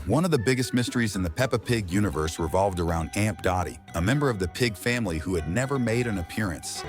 One of the biggest mysteries in the Peppa Pig universe revolved around Aunt Dottie, a member of the pig family who had never made an appearance.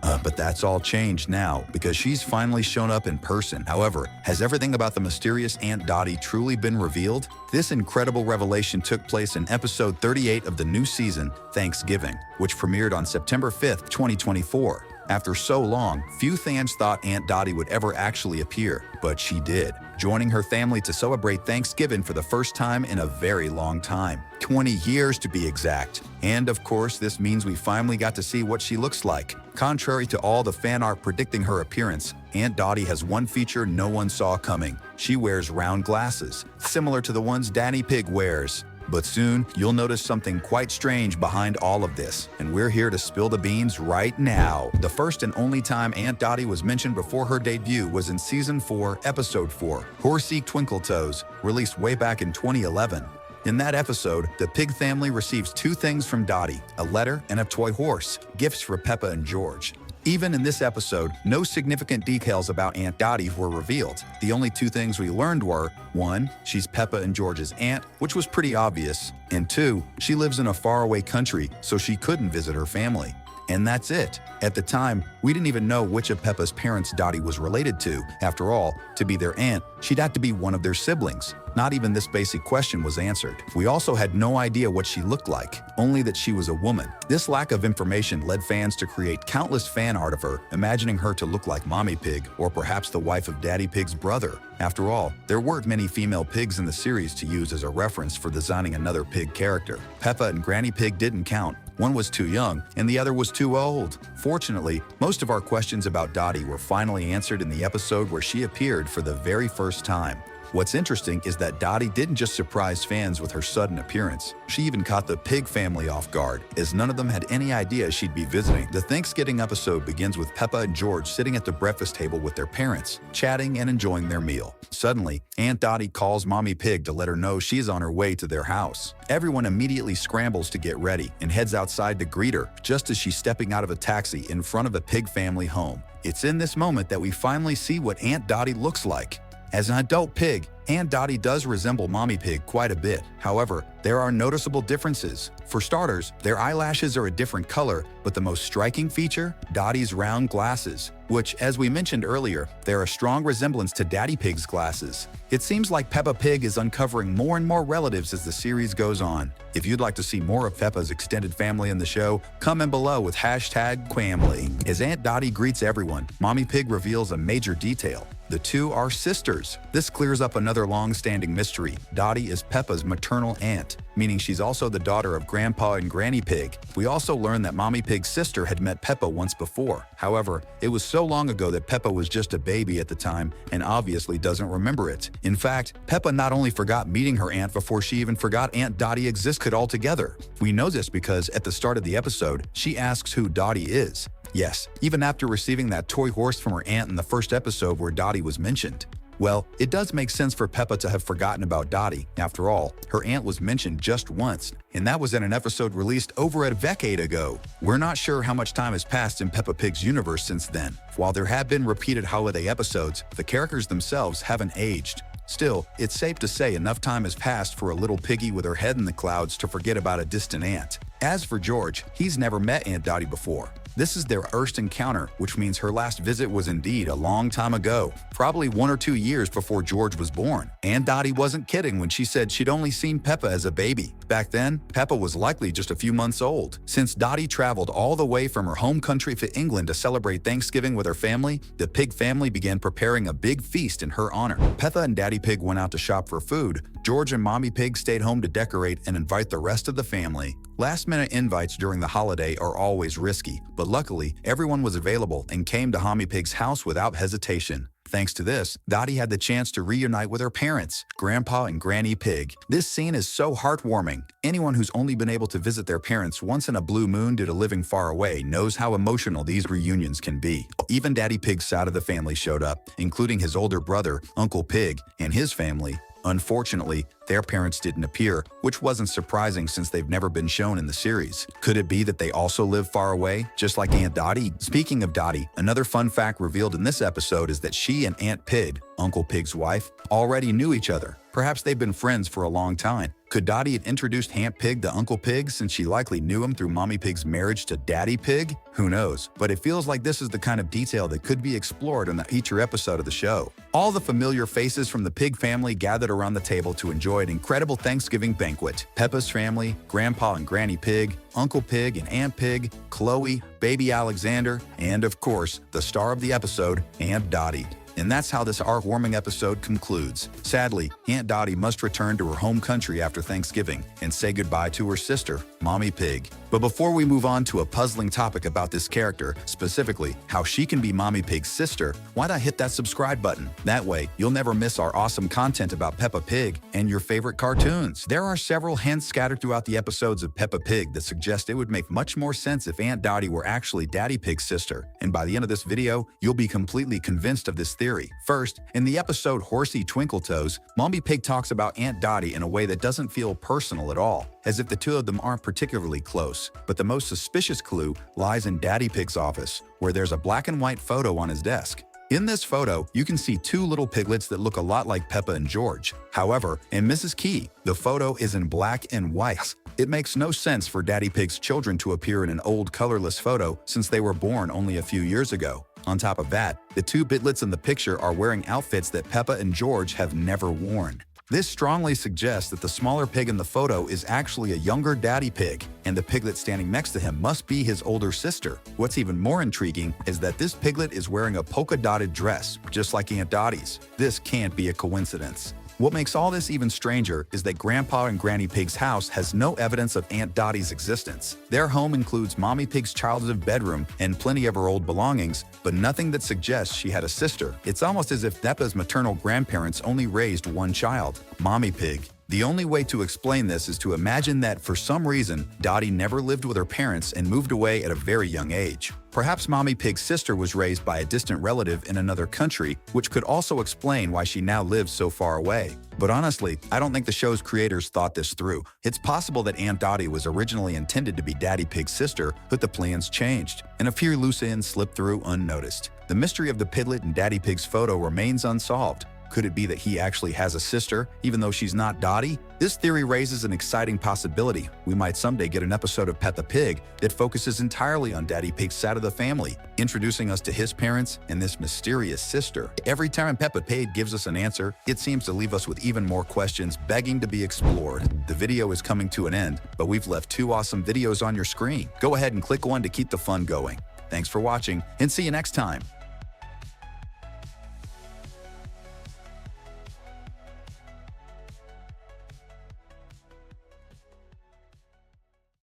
But that's all changed now because she's finally shown up in person. However, has everything about the mysterious Aunt Dottie truly been revealed? This incredible revelation took place in episode 38 of the new season, Thanksgiving, which premiered on September 5th, 2024. After so long, few fans thought Aunt Dottie would ever actually appear, but she did, joining her family to celebrate Thanksgiving for the first time in a very long time. 20 years to be exact. And of course, this means we finally got to see what she looks like. Contrary to all the fan art predicting her appearance, Aunt Dottie has one feature no one saw coming. She wears round glasses, similar to the ones Daddy Pig wears. But soon, you'll notice something quite strange behind all of this, and we're here to spill the beans right now. The first and only time Aunt Dottie was mentioned before her debut was in Season 4, Episode 4, Horsey Twinkle-Toes, released way back in 2011. In that episode, the pig family receives two things from Dottie, a letter and a toy horse, gifts for Peppa and George. Even in this episode, no significant details about Aunt Dottie were revealed. The only two things we learned were, 1, she's Peppa and George's aunt, which was pretty obvious, and 2, she lives in a faraway country, so she couldn't visit her family. And that's it. At the time, we didn't even know which of Peppa's parents Dottie was related to. After all, to be their aunt, she'd have to be one of their siblings. Not even this basic question was answered. We also had no idea what she looked like, only that she was a woman. This lack of information led fans to create countless fan art of her, imagining her to look like Mommy Pig or perhaps the wife of Daddy Pig's brother. After all, there weren't many female pigs in the series to use as a reference for designing another pig character. Peppa and Granny Pig didn't count. One was too young, and the other was too old. Fortunately, most of our questions about Dottie were finally answered in the episode where she appeared for the very first time. What's interesting is that Dottie didn't just surprise fans with her sudden appearance. She even caught the pig family off guard, as none of them had any idea she'd be visiting. The Thanksgiving episode begins with Peppa and George sitting at the breakfast table with their parents, chatting and enjoying their meal. Suddenly, Aunt Dottie calls Mommy Pig to let her know she's on her way to their house. Everyone immediately scrambles to get ready and heads outside to greet her, just as she's stepping out of a taxi in front of the pig family home. It's in this moment that we finally see what Aunt Dottie looks like. As an adult pig, Aunt Dottie does resemble Mommy Pig quite a bit. However, there are noticeable differences. For starters, their eyelashes are a different color, but the most striking feature, Dottie's round glasses, which, as we mentioned earlier, they're a strong resemblance to Daddy Pig's glasses. It seems like Peppa Pig is uncovering more and more relatives as the series goes on. If you'd like to see more of Peppa's extended family in the show, comment below with #Quamly. As Aunt Dottie greets everyone, Mommy Pig reveals a major detail. The two are sisters. This clears up another long-standing mystery. Dottie is Peppa's maternal aunt, meaning she's also the daughter of Grandpa and Granny Pig. We also learned that Mommy Pig's sister had met Peppa once before. However, it was so long ago that Peppa was just a baby at the time and obviously doesn't remember it. In fact, Peppa not only forgot meeting her aunt before she even forgot Aunt Dottie existed altogether. We know this because at the start of the episode, she asks who Dottie is. Yes, even after receiving that toy horse from her aunt in the first episode where Dottie was mentioned. Well, it does make sense for Peppa to have forgotten about Dottie. After all, her aunt was mentioned just once, and that was in an episode released over a decade ago. We're not sure how much time has passed in Peppa Pig's universe since then. While there have been repeated holiday episodes, the characters themselves haven't aged. Still, it's safe to say enough time has passed for a little piggy with her head in the clouds to forget about a distant aunt. As for George, he's never met Aunt Dottie before. This is their first encounter, which means her last visit was indeed a long time ago, probably 1 or 2 years before George was born. Aunt Dottie wasn't kidding when she said she'd only seen Peppa as a baby. Back then, Peppa was likely just a few months old. Since Dottie traveled all the way from her home country to England to celebrate Thanksgiving with her family, the Pig family began preparing a big feast in her honor. Peppa and Daddy Pig went out to shop for food. George and Mommy Pig stayed home to decorate and invite the rest of the family. Last-minute invites during the holiday are always risky, but luckily, everyone was available and came to Mommy Pig's house without hesitation. Thanks to this, Dottie had the chance to reunite with her parents, Grandpa and Granny Pig. This scene is so heartwarming. Anyone who's only been able to visit their parents once in a blue moon due to living far away knows how emotional these reunions can be. Even Daddy Pig's side of the family showed up, including his older brother, Uncle Pig, and his family. Unfortunately, their parents didn't appear, which wasn't surprising since they've never been shown in the series. Could it be that they also live far away, just like Aunt Dottie? Speaking of Dottie, another fun fact revealed in this episode is that she and Aunt Pig, Uncle Pig's wife, already knew each other. Perhaps they've been friends for a long time. Could Dottie have introduced Aunt Pig to Uncle Pig since she likely knew him through Mommy Pig's marriage to Daddy Pig? Who knows? But it feels like this is the kind of detail that could be explored in the feature episode of the show. All the familiar faces from the Pig family gathered around the table to enjoy an incredible Thanksgiving banquet. Peppa's family, Grandpa and Granny Pig, Uncle Pig and Aunt Pig, Chloe, baby Alexander, and of course, the star of the episode, Aunt Dottie. And that's how this heartwarming episode concludes. Sadly, Aunt Dottie must return to her home country after Thanksgiving and say goodbye to her sister, Mommy Pig. But before we move on to a puzzling topic about this character, specifically how she can be Mommy Pig's sister, why not hit that subscribe button? That way, you'll never miss our awesome content about Peppa Pig and your favorite cartoons. There are several hints scattered throughout the episodes of Peppa Pig that suggest it would make much more sense if Aunt Dottie were actually Daddy Pig's sister. And by the end of this video, you'll be completely convinced of this theory. First, in the episode Horsey Twinkletoes, Mommy Pig talks about Aunt Dottie in a way that doesn't feel personal at all, as if the two of them aren't particularly close. But the most suspicious clue lies in Daddy Pig's office, where there's a black and white photo on his desk. In this photo, you can see two little piglets that look a lot like Peppa and George. However, in Mrs. Key, the photo is in black and white. It makes no sense for Daddy Pig's children to appear in an old colorless photo since they were born only a few years ago. On top of that, the two piglets in the picture are wearing outfits that Peppa and George have never worn. This strongly suggests that the smaller pig in the photo is actually a younger Daddy Pig, and the piglet standing next to him must be his older sister. What's even more intriguing is that this piglet is wearing a polka-dotted dress, just like Aunt Dottie's. This can't be a coincidence. What makes all this even stranger is that Grandpa and Granny Pig's house has no evidence of Aunt Dottie's existence. Their home includes Mommy Pig's childhood bedroom and plenty of her old belongings, but nothing that suggests she had a sister. It's almost as if Peppa's maternal grandparents only raised one child, Mommy Pig. The only way to explain this is to imagine that for some reason, Dottie never lived with her parents and moved away at a very young age. Perhaps Mommy Pig's sister was raised by a distant relative in another country, which could also explain why she now lives so far away. But honestly, I don't think the show's creators thought this through. It's possible that Aunt Dottie was originally intended to be Daddy Pig's sister, but the plans changed, and a few loose ends slipped through unnoticed. The mystery of the piglet in Daddy Pig's photo remains unsolved. Could it be that he actually has a sister, even though she's not Dottie? This theory raises an exciting possibility. We might someday get an episode of Peppa Pig that focuses entirely on Daddy Pig's side of the family, introducing us to his parents and this mysterious sister. Every time Peppa Pig gives us an answer, it seems to leave us with even more questions begging to be explored. The video is coming to an end, but we've left two awesome videos on your screen. Go ahead and click one to keep the fun going. Thanks for watching, and see you next time.